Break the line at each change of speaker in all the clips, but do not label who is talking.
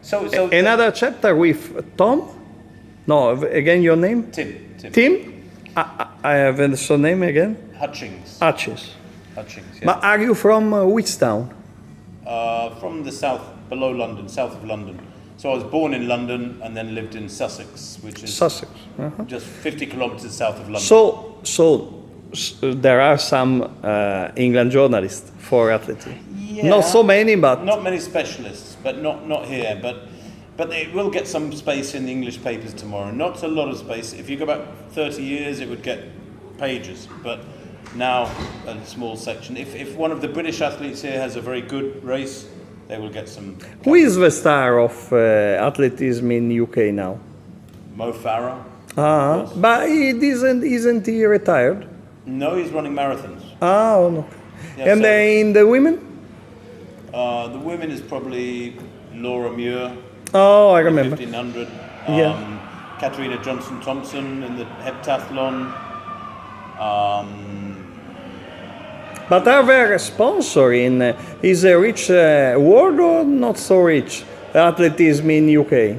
So
Another chapter with Tom? No, again your name?
Tim.
Tim? I have the surname again?
Hutchings.
Hutchins.
Hutchings, yeah.
But are you from which town?
From the south, below London, south of London. So I was born in London and then lived in Sussex, which is
Sussex.
just 50 kilometers south of London.
So there are some England journalists for Atletica.
Yeah,
Not so many, but
not many specialists, but not here. But it will get some space in the English papers tomorrow. Not a lot of space. If you go back 30 years, it would get pages. But now a small section. If one of the British athletes here has a very good race, they will get some.
Who is the star of athleticism in UK now?
Mo Farah.
But isn't he retired?
No, he's running marathons.
Oh no.
Yeah,
And
so-
in the women?
The women is probably Laura Muir.
Oh, I remember.
1500.
Yeah.
Katarina Johnson-Thompson in the heptathlon.
But are there a sponsor in? Is a rich world or not so rich? Athleticism in UK.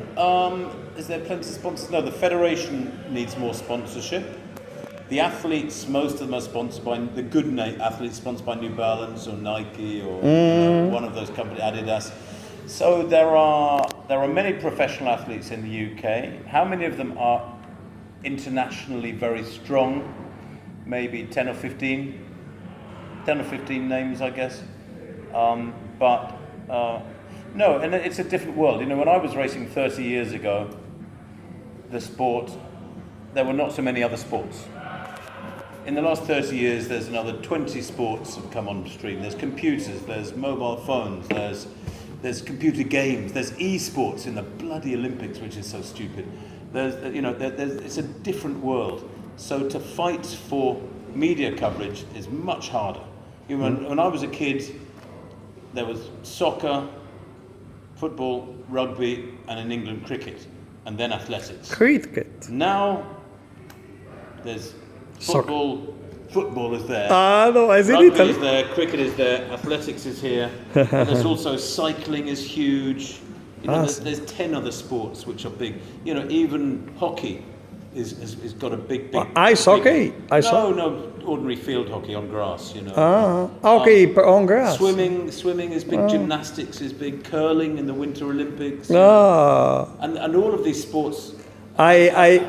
Is there plenty of sponsors? No, the federation needs more sponsorship. The athletes, most of them are sponsored by the good athletes, sponsored by New Balance or Nike or one of those companies, Adidas. So there are many professional athletes in the UK. How many of them are internationally very strong? Maybe 10 or 15 names, I guess. No, and it's a different world. You know, when I was racing 30 years ago, there were not so many other sports. In the last 30 years, there's another 20 sports have come on stream. There's computers, there's mobile phones, there's computer games, there's esports in the bloody Olympics, which is so stupid. It's a different world. So to fight for media coverage is much harder. You know, when I was a kid, there was soccer, football, rugby, and in England cricket, and then athletics.
Cricket.
Now there's football is there.
No, I see
Rugby
Italy.
is there, cricket is there, athletics is here. And there's also cycling is huge. You know, there's 10 other sports which are big. You know, even hockey is got a big.
Ice hockey.
No, ordinary field hockey on grass. You know.
Okay, on grass.
Swimming is big. Gymnastics is big. Curling in the Winter Olympics. And all of these sports.
I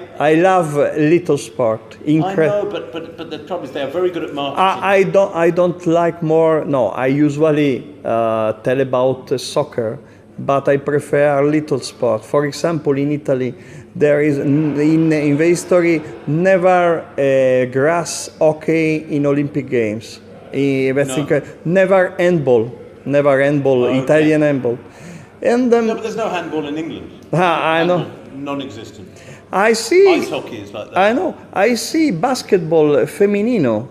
love little sport.
I know, but the problem is they are very good at marketing.
I don't like more. No, I usually tell about soccer, but I prefer little sport. For example, in Italy, there is in the history never grass hockey in Olympic Games. Never handball,
Okay.
Italian handball. And
No, but there's no handball in England.
I know.
Non-existent.
I see.
Ice hockey is like that.
I know. I see basketball femminino,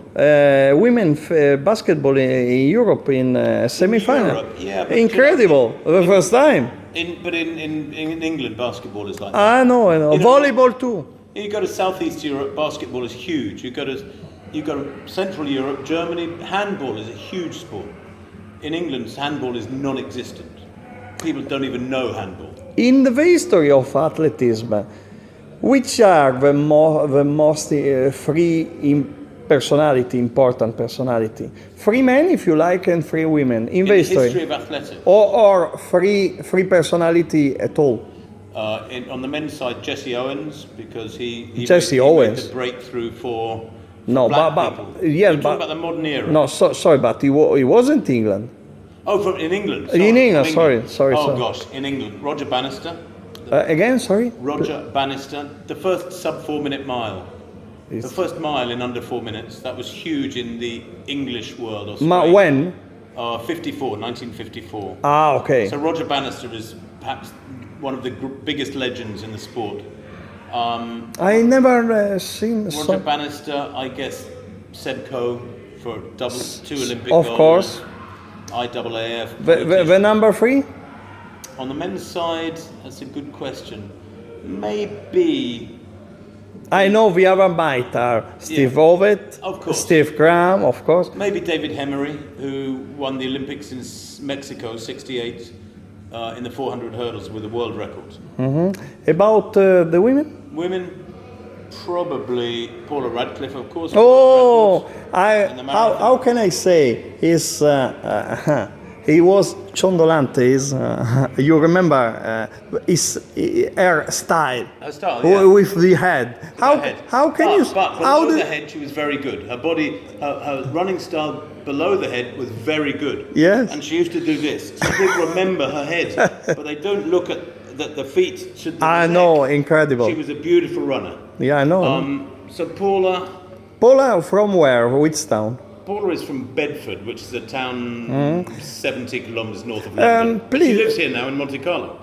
women basketball in Europe in semi-final.
Europe, yeah, but
incredible. The first time.
But in England, basketball is like that.
I know.
You know,
volleyball too.
You go to Southeast Europe, basketball is huge. You go to Central Europe, Germany, handball is a huge sport. In England, handball is non-existent. People don't even know handball.
In the history of athleticism, which are the most free important personality? Free men, if you like, and free women in the
history of athletics.
Or free personality at all?
On the men's side, Jesse Owens, because he made the breakthrough for black people.
Yeah,
We're talking about the modern era.
No, sorry, but he wasn't England.
Oh, in England.
Sorry. In England, sorry.
Gosh, in England, Roger Bannister.
Again, sorry.
Roger Bannister, the first sub 4 minute mile. The first mile in under 4 minutes. That was huge in the English world.
When?
1954.
Okay.
So Roger Bannister is perhaps one of the biggest legends in the sport.
I never seen
Roger Bannister, I guess, Sebco for two Olympic goals.
Of course.
IAAF.
The number 3?
On the men's side, that's a good question. Maybe.
I know the other might are Steve Ovett,
of course.
Steve Graham, of course.
Maybe David Hemery, who won the Olympics in Mexico '68. in the 400 hurdles with a world record.
About the women?
Women, probably Paula Radcliffe, of course.
Oh,
in the marathon.
how can I say? He was ciondolante. You remember his hair style?
Her style, yeah.
With the head. How can you?
But
How
below
do?
the head, she was very good. Her body, her running style below the head was very good.
Yes.
And she used to do this. So people remember her head, but they don't look at the feet. Should
I
the
know,
neck.
incredible.
She was a beautiful runner.
Yeah, I know.
So Paula
From where? Which town?
is from Bedford, which is a town 70 kilometers north of London.
Please.
She lives here now in Montecarlo.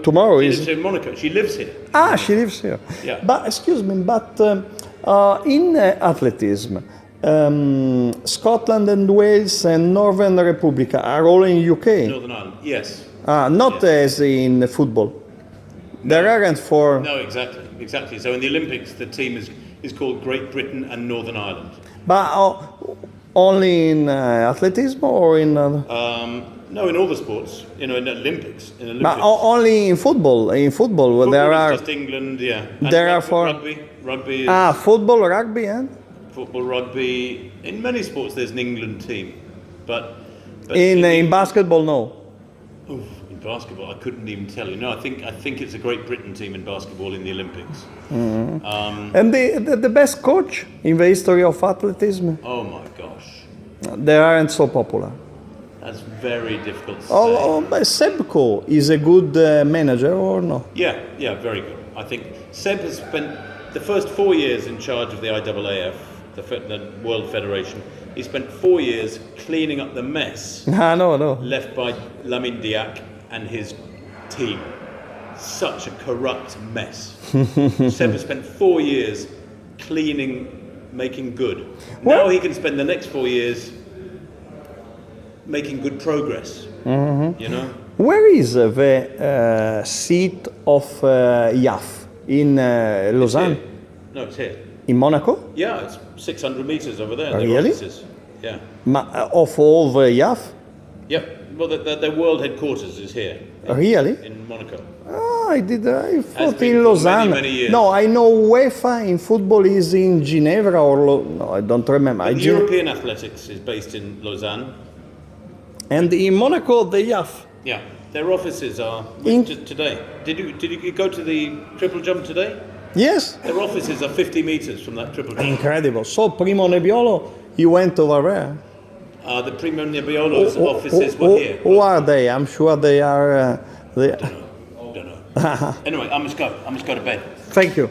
Tomorrow
She
is.
lives in Monaco. She lives here.
Ah, she lives here.
Yeah.
But excuse me, in athleticism, Scotland and Wales and Northern Republic are all in UK.
Northern Ireland, yes.
Not as in football. There aren't four.
No, exactly. So in the Olympics, the team is called Great Britain and Northern Ireland.
But only in athleticism or in.
No, in all the sports. In Olympics.
But only in football. In football,
Football
there are.
is just England, yeah. And
There are four.
Rugby is
Football, rugby, and.
football, rugby. In many sports, there's an England team, but
In basketball, no.
Oof, in basketball, I couldn't even tell you. No, I think it's a Great Britain team in basketball in the Olympics.
And the best coach in the history of athleticism,
Oh my gosh,
they aren't so popular.
that's very difficult to say.
But Sebco is a good manager or no?
Yeah, very good. I think Seb has spent the first 4 years in charge of the IAAF, the World Federation. He spent 4 years cleaning up the mess
No.
left by Lamine Diack and his team. Such a corrupt mess. Seb has spent 4 years cleaning, making good. Now he can spend the next 4 years making good progress. You know?
Where is the seat of IAF? In Lausanne?
No, it's here.
In Monaco?
Yeah, it's 600 meters over there.
Really?
Their offices. Yeah.
Of all the IAF?
Yep. Well, their world headquarters is here.
Really?
In Monaco.
I thought
been
in
for
Lausanne.
many years.
No, I know UEFA in football is in Ginevra or no, I don't remember.
But European athletics is based in Lausanne.
And in Monaco, the IAF.
Yeah. Their offices are just today. Did you go to the triple jump today?
Yes.
Their offices are 50 meters from that triple jump.
Incredible. So Primo Nebbiolo, he went over there.
The Premio Nebbiolo's offices were here.
Who are they? I'm sure they are.
Don't know. Anyway, I must go to bed.
Thank you.